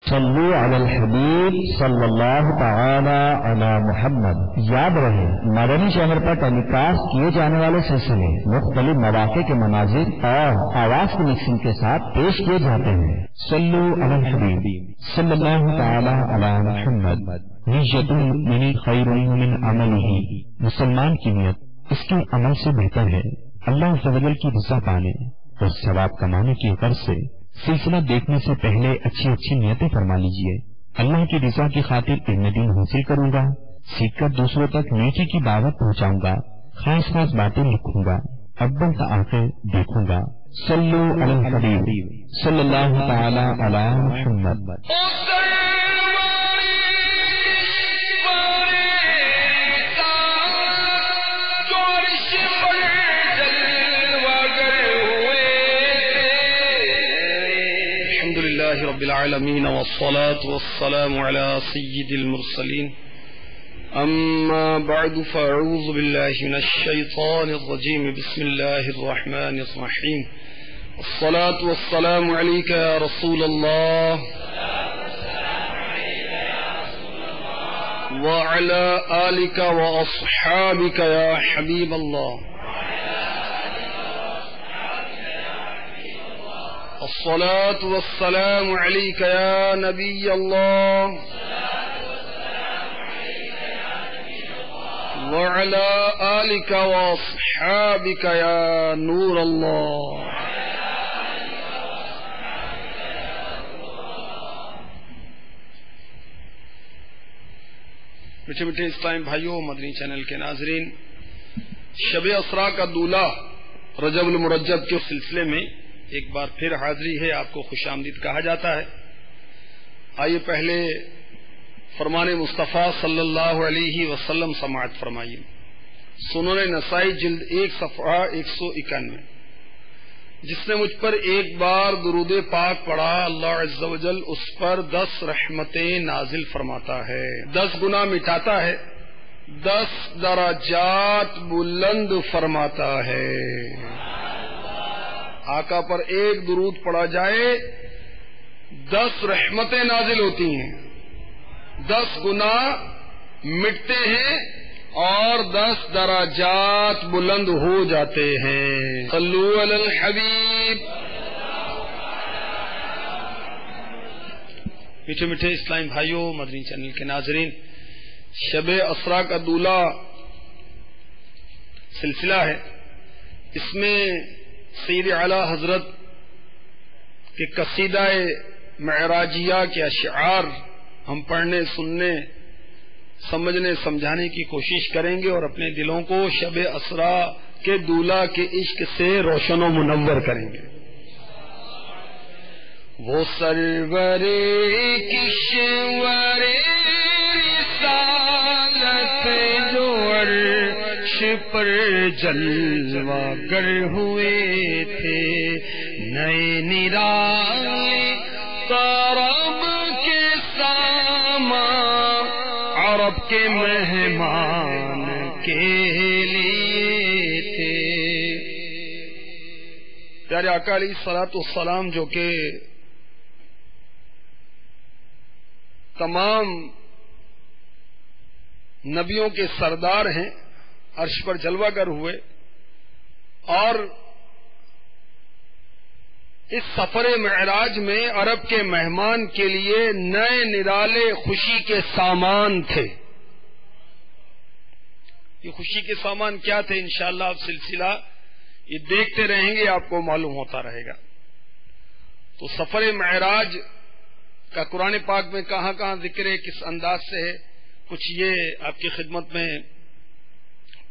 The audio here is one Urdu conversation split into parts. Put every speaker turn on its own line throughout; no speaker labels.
صلو علی الحبیب صلی اللہ تعالی علی محمد۔ یاد رہے مدنی چینل پر ٹیلی کاسٹ کیے جانے والے سلسلے مختلف مواقع کے مناظر اور آواز کی مکسنگ کے ساتھ پیش کیے جاتے ہیں۔ صلو علی الحبیب صلی اللہ تعالی علی محمد۔ نیت المؤمن خیر من عملہ، مسلمان کی نیت اس کے عمل سے بہتر ہے۔ اللہ عز و جل کی رضا پانے اور ثواب کمانے کی غرض سے سلسلہ دیکھنے سے پہلے اچھی اچھی نیتیں فرما لیجئے۔ اللہ کی رضا کی خاطر علم دین حاصل کروں گا، سیکھ کر دوسروں تک نیکی کی دعوت پہنچاؤں گا، خاص خاص باتیں لکھوں گا، اول تا آخر دیکھوں گا۔ صلو علی الحبیب صلی اللہ تعالی علی محمد۔
رب العالمین والصلاة والسلام على سید المرسلین، اما بعد فاعوذ باللہ من الشیطان الرجیم، بسم اللہ الرحمن الرحیم، الصلاة والسلام علیک یا رسول اللہ وعلى آلک واصحابک یا حبیب اللہ، الصلاة والسلام عليك يا نبي الله وعلى آلك وأصحابك يا نور الله۔ میٹھے میٹھے اسلام بھائیوں، مدنی چینل کے ناظرین، شب اسراء کا دولہ رجب المرجب کے سلسلے میں ایک بار پھر حاضری ہے، آپ کو خوش آمدید کہا جاتا ہے۔ آئیے پہلے فرمان مصطفیٰ صلی اللہ علیہ وسلم سماعت فرمائیے۔ سنن نسائی جلد 1 صفحہ 191۔ جس نے مجھ پر ایک بار درود پاک پڑھا، اللہ عز و جل اس پر 10 رحمتیں نازل فرماتا ہے، 10 گناہ مٹاتا ہے، 10 درجات بلند فرماتا ہے۔ آقا پر ایک درود پڑھا جائے 10 رحمتیں نازل ہوتی ہیں، 10 گناہ مٹتے ہیں اور 10 درجات بلند ہو جاتے ہیں۔ صلو علی الحبیب۔ میٹھے میٹھے اسلام بھائیوں، مدنی چینل کے ناظرین، شب اسراء کا دولہ سلسلہ ہے۔ اس میں سید اعلی حضرت کے قصیدہ معراجیہ کے اشعار ہم پڑھنے، سننے، سمجھنے، سمجھانے کی کوشش کریں گے اور اپنے دلوں کو شب اسراء کے دولہ کے عشق سے روشن و منور کریں گے۔ وہ سرور کشور رسالت جو عرش پر جلوہ گر ہوئے تھے، نئے نرالے طرب کے سامان عرب کے مہمان کے لیے تھے۔ پیارے آقا علیہ الصلوۃ والسلام جو کہ تمام نبیوں کے سردار ہیں، عرش پر جلوہ گر ہوئے اور اس سفر معراج میں عرب کے مہمان کے لیے نئے نرالے خوشی کے سامان تھے۔ یہ خوشی کے سامان کیا تھے؟ انشاءاللہ آپ سلسلہ یہ دیکھتے رہیں گے، آپ کو معلوم ہوتا رہے گا۔ تو سفر معراج کا قرآن پاک میں کہاں کہاں ذکر ہے، کس انداز سے ہے، کچھ یہ آپ کی خدمت میں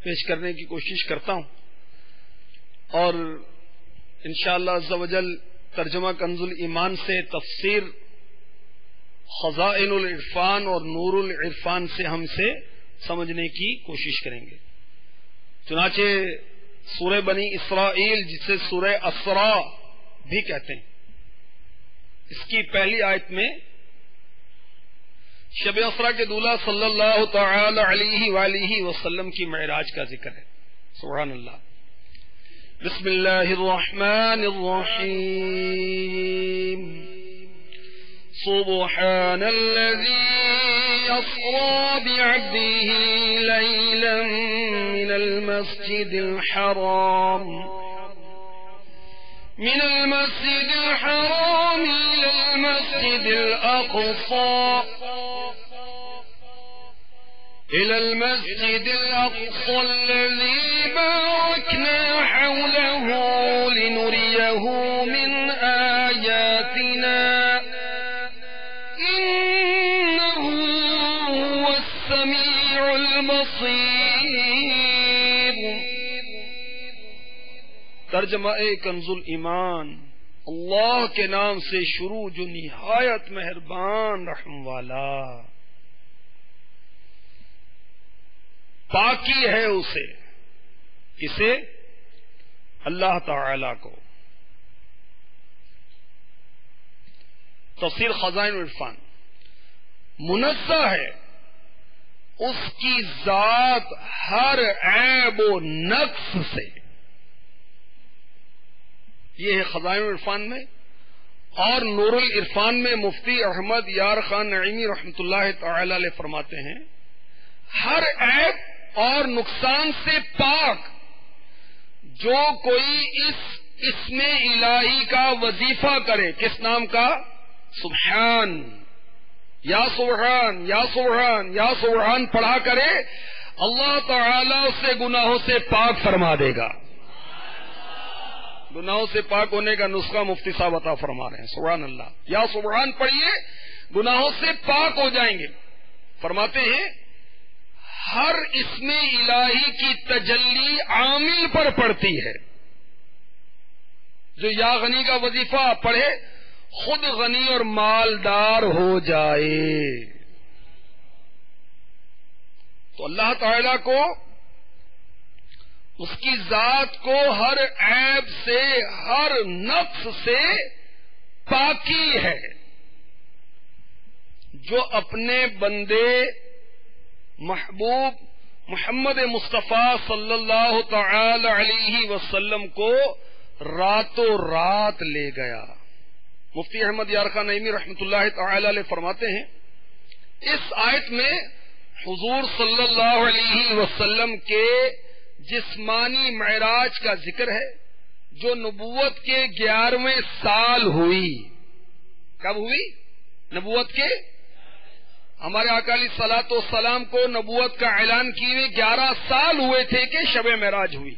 پیش کرنے کی کوشش کرتا ہوں، اور انشاءاللہ عز و جل ترجمہ کنز الایمان سے تفسیر خزائن العرفان اور نور العرفان سے ہم سے سمجھنے کی کوشش کریں گے۔ چنانچہ سورہ بنی اسرائیل، جسے سورہ اسراء بھی کہتے ہیں، اس کی پہلی آیت میں شب اسراء کے دولہ صلی اللہ تعالی علیہ وآلہ وسلم کی معراج کا ذکر ہے۔ سبحان اللہ۔ بسم اللہ الرحمن الرحیم۔ سبحان الذي أسرى بعبده ليلا من المسجد الحرام إلى المسجد الأقصى الذي باركنا حوله لنريه من آياتنا إنه هو السميع البصير. ترجمہ کنز الایمان. اللہ کے نام سے شروع جو نہایت مہربان رحم والا. پاکی ہے اسے، کسے؟ اللہ تعالی کو. تفسیر خزائن العرفان. منزہ ہے اس کی ذات ہر عیب و نقص سے. یہ ہے خزائن العرفان میں. اور نور العرفان میں مفتی احمد یار خان نعیمی رحمۃ اللہ تعالی علیہ فرماتے ہیں ہر عیب اور نقصان سے پاک جو کوئی اس اسم الہی کا وظیفہ کرے. کس نام کا؟ سبحان، یا سبحان یا سبحان یا سبحان پڑھا کرے، اللہ تعالی اسے گناہوں سے پاک فرما دے گا. گناہوں سے پاک ہونے کا نسخہ مفتی صاحب عطا فرما رہے ہیں. سبحان اللہ، یا سبحان پڑھیے، گناہوں سے پاک ہو جائیں گے. فرماتے ہیں ہر اسم الہی کی تجلی عامل پر پڑتی ہے. جو یا غنی کا وظیفہ پڑھے خود غنی اور مالدار ہو جائے. تو اللہ تعالی کو، اس کی ذات کو ہر عیب سے، ہر نقص سے پاکی ہے. جو اپنے بندے محبوب محمد مصطفیٰ صلی اللہ تعالی علیہ وسلم کو راتوں رات لے گیا. مفتی احمد یار خان نعیمی رحمۃ اللہ تعالی علیہ فرماتے ہیں اس آیت میں حضور صلی اللہ علیہ وسلم کے جسمانی معراج کا ذکر ہے جو نبوت کے 11ویں سال ہوئی. کب ہوئی؟ نبوت کے. ہمارے آقا علیہ الصلوۃ والسلام کو نبوت کا اعلان کیے 11 سال ہوئے تھے کہ شب معراج ہوئی.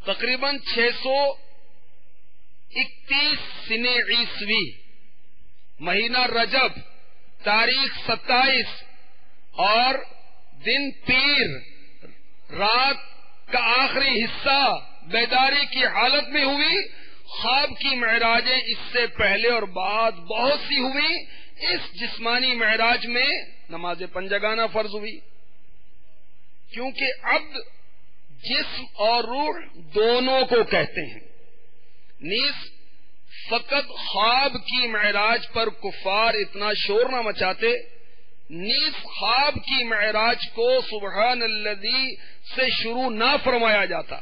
تقریباً 631 سنہ عیسوی، مہینہ رجب، تاریخ 27 اور دن پیر، رات کا آخری حصہ بیداری کی حالت میں ہوئی. خواب کی معراجیں اس سے پہلے اور بعد بہت سی ہوئی. اس جسمانی معراج میں نماز پنجگانہ فرض ہوئی، کیونکہ عبد جسم اور روح دونوں کو کہتے ہیں. نیز فقط خواب کی معراج پر کفار اتنا شور نہ مچاتے، نیز خواب کی معراج کو سبحان الذی سے شروع نہ فرمایا جاتا.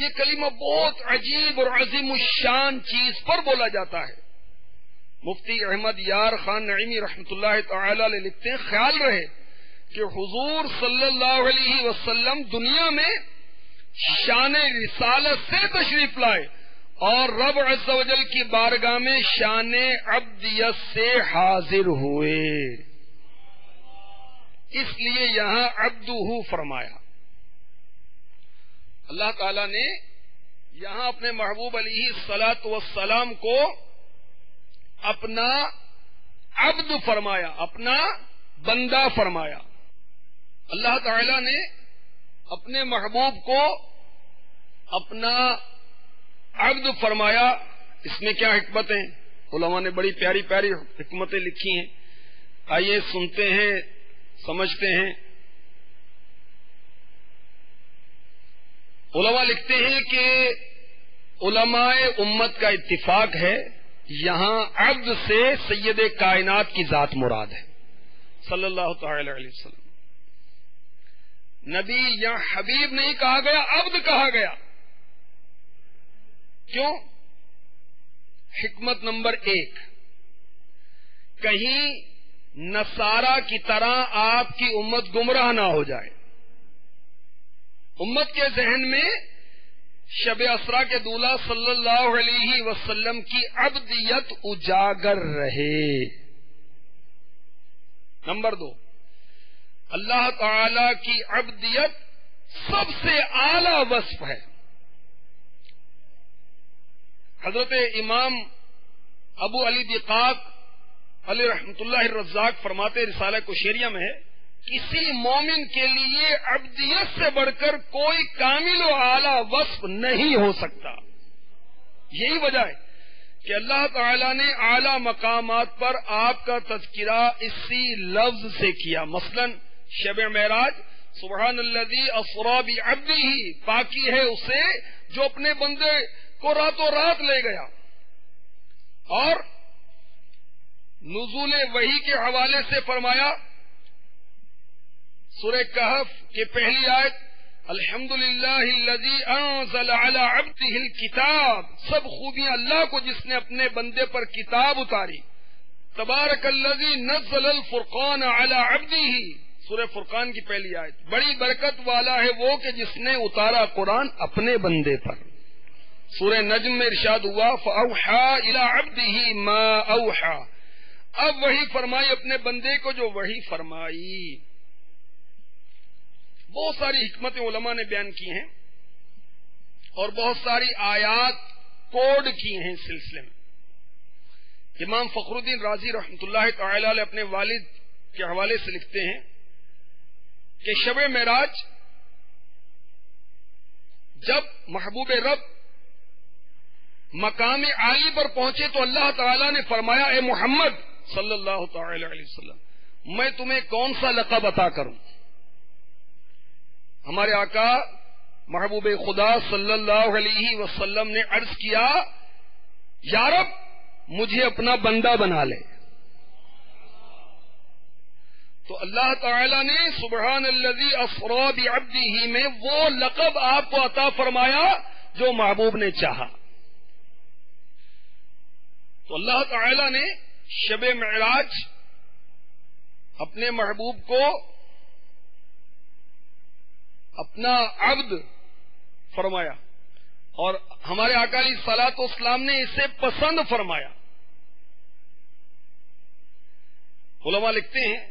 یہ کلمہ بہت عجیب اور عظیم الشان چیز پر بولا جاتا ہے. مفتی احمد یار خان نعیمی رحمۃ اللہ تعالی علیہ لکھتے ہیں خیال رہے کہ حضور صلی اللہ علیہ وسلم دنیا میں شان رسالت سے تشریف لائے اور رب عز و جل کی بارگاہ میں شان عبدیت سے حاضر ہوئے. اس لیے یہاں عبدہ فرمایا. اللہ تعالی نے یہاں اپنے محبوب علیہ الصلاۃ والسلام کو اپنا عبد فرمایا، اپنا بندہ فرمایا. اللہ تعالی نے اپنے محبوب کو اپنا عبد فرمایا. اس میں کیا حکمت ہیں؟ علماء نے بڑی پیاری پیاری حکمتیں لکھی ہیں. آئیے سنتے ہیں، سمجھتے ہیں. علماء لکھتے ہیں کہ علماء امت کا اتفاق ہے یہاں عبد سے سید کائنات کی ذات مراد ہے صلی اللہ تعالی علیہ وسلم. نبی یا حبیب نہیں کہا گیا، عبد کہا گیا. کیوں؟ حکمت نمبر 1، کہیں نصارا کی طرح آپ کی امت گمراہ نہ ہو جائے. امت کے ذہن میں شب اسرا کے دولہ صلی اللہ علیہ وسلم کی عبدیت اجاگر رہے. نمبر 2، اللہ تعالی کی عبدیت سب سے اعلی وصف ہے. حضرت امام ابو علی دقاق علی رحمت اللہ الرزاق فرماتے رسالہ کشیریہ میں ہے، کسی مومن کے لیے عبدیت سے بڑھ کر کوئی کامل و اعلی وصف نہیں ہو سکتا. یہی وجہ ہے کہ اللہ تعالی نے اعلی مقامات پر آپ کا تذکرہ اسی لفظ سے کیا. مثلا شب معراج، سبحان الذی اسری بعبدہ، پاکی ہے اسے جو اپنے بندے کو راتوں رات لے گیا. اور نزول وحی کے حوالے سے فرمایا سورہ کہف کی پہلی آیت، الحمدللہ الذی انزل علی عبدہ الکتاب، سب خوبیاں اللہ کو جس نے اپنے بندے پر کتاب اتاری. تبارک الذی نزل الفرقان علی عبدہ، سورہ فرقان کی پہلی آیت، بڑی برکت والا ہے وہ کہ جس نے اتارا قرآن اپنے بندے پر. سورہ نجم میں ارشاد ہوا فَأَوْحَى إِلَىٰ عَبْدِهِ مَا أَوْحَى، اب وہی فرمائی اپنے بندے کو جو وہی فرمائی. بہت ساری حکمتیں علماء نے بیان کی ہیں اور بہت ساری آیات کوڈ کی ہیں اس سلسلے میں. امام فخر الدین رازی رحمۃ اللہ تعالی علیہ اپنے والد کے حوالے سے لکھتے ہیں کہ شب معراج جب محبوب رب مقام عالی پر پہنچے تو اللہ تعالی نے فرمایا اے محمد صلی اللہ تعالی علیہ وسلم، میں تمہیں کون سا لقب عطا کروں. ہمارے آقا محبوب خدا صلی اللہ علیہ وسلم نے عرض کیا یا رب مجھے اپنا بندہ بنا لے. تو اللہ تعالی نے سبحان الذی اسری بعبدہ میں وہ لقب آپ کو عطا فرمایا جو محبوب نے چاہا. تو اللہ تعالی نے شب معراج اپنے محبوب کو اپنا عبد فرمایا اور ہمارے آقا علیہ الصلوۃ والسلام نے اسے پسند فرمایا. علماء لکھتے ہیں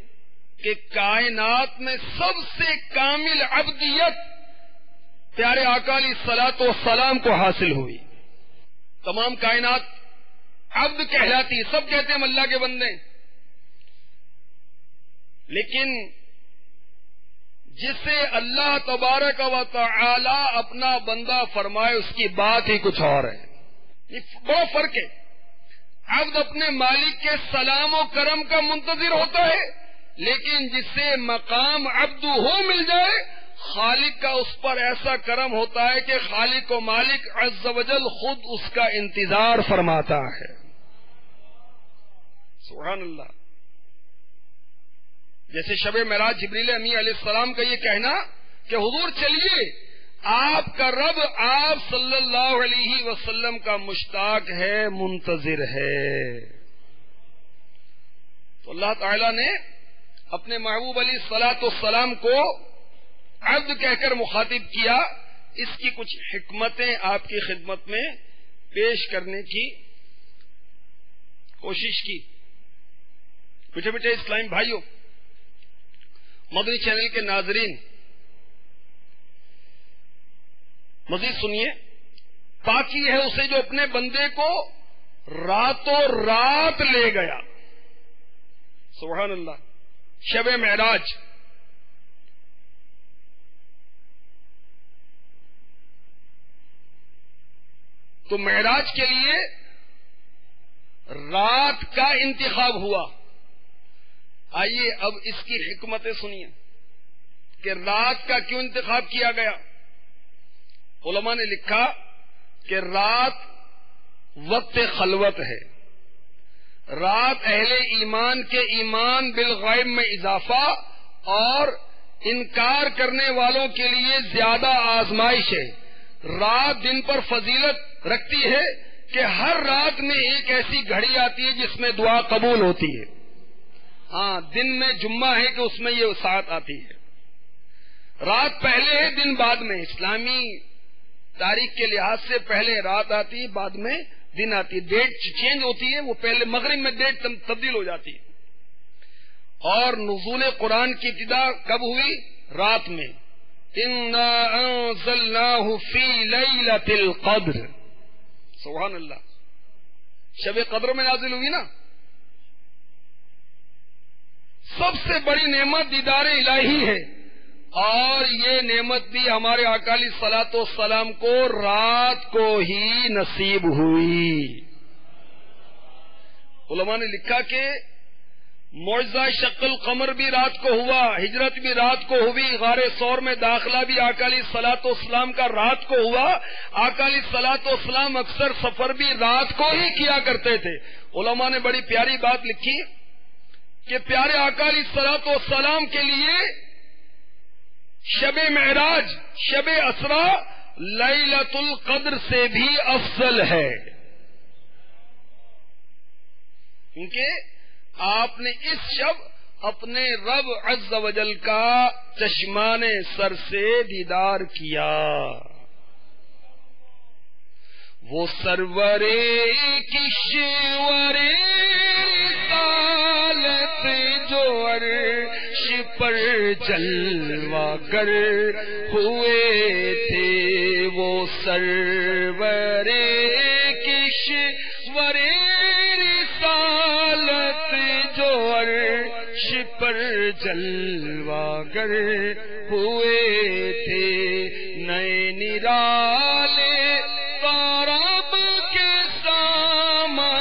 کہ کائنات میں سب سے کامل عبدیت پیارے آقا علیہ الصلوۃ والسلام کو حاصل ہوئی. تمام کائنات عبد کہلاتی، سب کہتے ہیں ہم اللہ کے بندے، لیکن جسے اللہ تبارک و تعالی اپنا بندہ فرمائے اس کی بات ہی کچھ اور ہے. یہ بڑا فرق ہے. عبد اپنے مالک کے سلام و کرم کا منتظر ہوتا ہے، لیکن جسے مقام عبد ہو مل جائے خالق کا اس پر ایسا کرم ہوتا ہے کہ خالق و مالک عز و جل خود اس کا انتظار فرماتا ہے. سبحان اللہ. جیسے شب معراج جبریل امی علیہ السلام کا یہ کہنا کہ حضور چلیے آپ کا رب آپ صلی اللہ علیہ وسلم کا مشتاق ہے، منتظر ہے. تو اللہ تعالی نے اپنے محبوب علیہ الصلوۃ والسلام کو عبد کہہ کر مخاطب کیا. اس کی کچھ حکمتیں آپ کی خدمت میں پیش کرنے کی کوشش کی. میٹھے میٹھے اسلام بھائیوں، مدنی چینل کے ناظرین، مزید سنیے. پاکی ہے اسے جو اپنے بندے کو راتوں رات لے گیا. سبحان اللہ. شب معراج تو معراج کے لیے رات کا انتخاب ہوا. آئیے اب اس کی حکمتیں سنیے کہ رات کا کیوں انتخاب کیا گیا. علماء نے لکھا کہ رات وقت خلوت ہے. رات اہل ایمان کے ایمان بالغیب میں اضافہ اور انکار کرنے والوں کے لیے زیادہ آزمائش ہے. رات دن پر فضیلت رکھتی ہے کہ ہر رات میں ایک ایسی گھڑی آتی ہے جس میں دعا قبول ہوتی ہے. ہاں دن میں جمعہ ہے کہ اس میں یہ ساعت آتی ہے. رات پہلے ہے دن بعد میں. اسلامی تاریخ کے لحاظ سے پہلے رات آتی ہے بعد میں دن آتی ہے. ڈیٹ چینج ہوتی ہے, وہ پہلے مغرب میں ڈیٹ تبدیل ہو جاتی ہے. اور نزول قرآن کی ابتدا کب ہوئی؟ رات میں. انا انزلناہ فی لیلۃ القدر. سبحان اللہ. شب قدر میں نازل ہوئی نا. سب سے بڑی نعمت دیدار الہی ہے, اور یہ نعمت بھی ہمارے آقا علیہ الصلوۃ والسلام کو رات کو ہی نصیب ہوئی. علماء نے لکھا کہ معجزہ شق القمر بھی رات کو ہوا, ہجرت بھی رات کو ہوئی, غار ثور میں داخلہ بھی آقا علیہ الصلوۃ والسلام کا رات کو ہوا. آقا علیہ الصلوۃ والسلام اکثر سفر بھی رات کو ہی کیا کرتے تھے. علماء نے بڑی پیاری بات لکھی کہ پیارے آقا علیہ الصلوۃ والسلام کے لیے شب معراج, شب اسرا لیلۃ القدر سے بھی افضل ہے, کیونکہ آپ نے اس شب اپنے رب عز و جل کا چشمان سر سے دیدار کیا. وہ سرورے کشور رسالت جو عرش پر جلوہ گر ہوئے تھے, وہ سرورے کشور رسالت جو عرش پر جلوہ گر ہوئے تھے. نئے نرالے عرب کے ساما,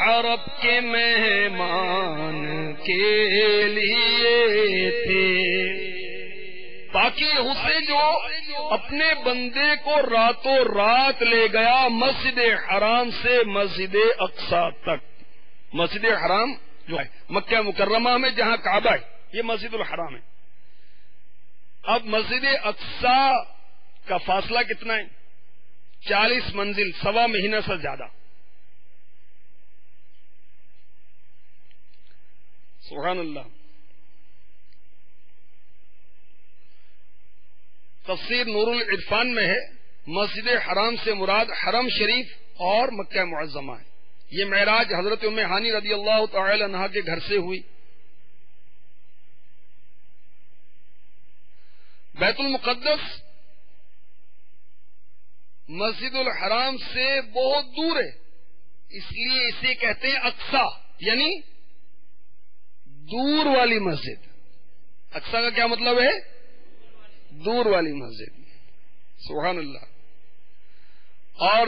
عرب کے مہمان کے لیے تھے. باقی حسین جو اپنے بندے کو راتوں رات لے گیا مسجد حرام سے مسجد اقصی تک. مسجد حرام جو ہے مکہ مکرمہ میں جہاں کعبہ ہے, یہ مسجد الحرام ہے. اب مسجد اقصی کا فاصلہ کتنا ہے؟ 40 منزل, 1.25 مہینہ سے زیادہ. سبحان اللہ. تفسیر نور العرفان میں ہے مسجد حرام سے مراد حرم شریف اور مکہ معظمہ ہے. یہ معراج حضرت ام ہانی رضی اللہ تعالی عنہا کے گھر سے ہوئی. بیت المقدس مسجد الحرام سے بہت دور ہے, اس لیے اسے کہتے ہیں اقصی, یعنی دور والی مسجد. اقصی کا کیا مطلب ہے؟ دور والی مسجد. سبحان اللہ. اور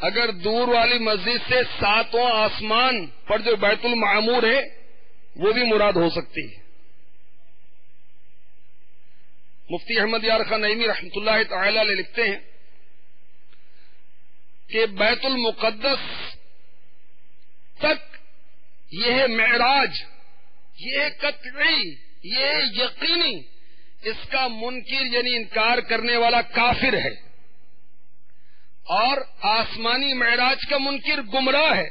اگر دور والی مسجد سے 7واں آسمان پر جو بیت المعمور ہے وہ بھی مراد ہو سکتی ہے. مفتی احمد یار خان نعیمی رحمۃ اللہ تعالی علیہ لکھتے ہیں کہ بیت المقدس تک یہ معراج, یہ قطعی, یہ یقینی, اس کا منکر یعنی انکار کرنے والا کافر ہے, اور آسمانی معراج کا منکر گمراہ ہے.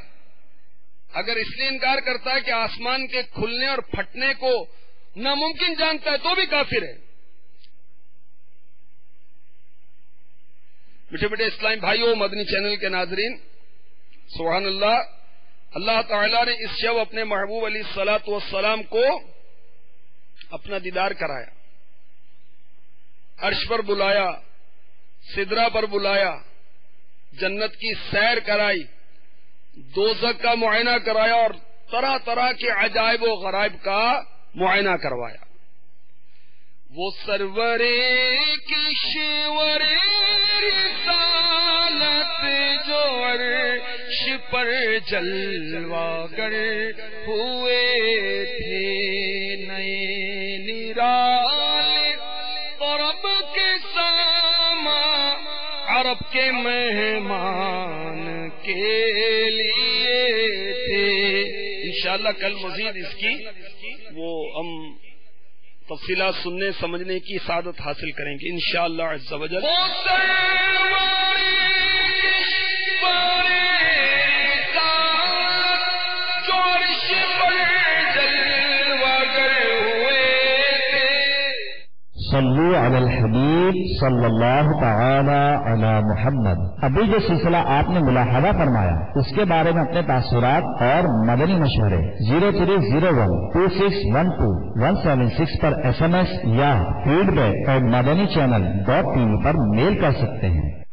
اگر اس لیے انکار کرتا ہے کہ آسمان کے کھلنے اور پھٹنے کو ناممکن جانتا ہے تو بھی کافر ہے. میٹھے میٹھے اسلامی بھائیوں, مدنی چینل کے ناظرین, سبحان اللہ. اللہ تعالیٰ نے اس شب اپنے محبوب علیہ الصلوۃ والسلام کو اپنا دیدار کرایا, عرش پر بلایا, سدرہ پر بلایا, جنت کی سیر کرائی, دوزخ کا معائنہ کرایا, اور طرح طرح کے عجائب و غرائب کا معائنہ کروایا. وہ سرورے کشور رسالت جو عرش پر جلوہ گر ہوئے تھے, نئے نرالے عرب کے ساما, عرب کے مہمان کے لیے تھے. انشاءاللہ کل مزید اس کی وہ ہم تفصیلات سننے سمجھنے کی سعادت حاصل کریں گے انشاءاللہ عز و جل. جو عرش پر
صلو علی الحبیب صلی اللہ تعالی علی محمد۔ ابھی جو سلسلہ آپ نے ملاحظہ فرمایا اس کے بارے میں اپنے تاثرات اور مدنی مشورے 03012612 پر SMS یا feedback@madanichannel.tv پر میل کر سکتے ہیں۔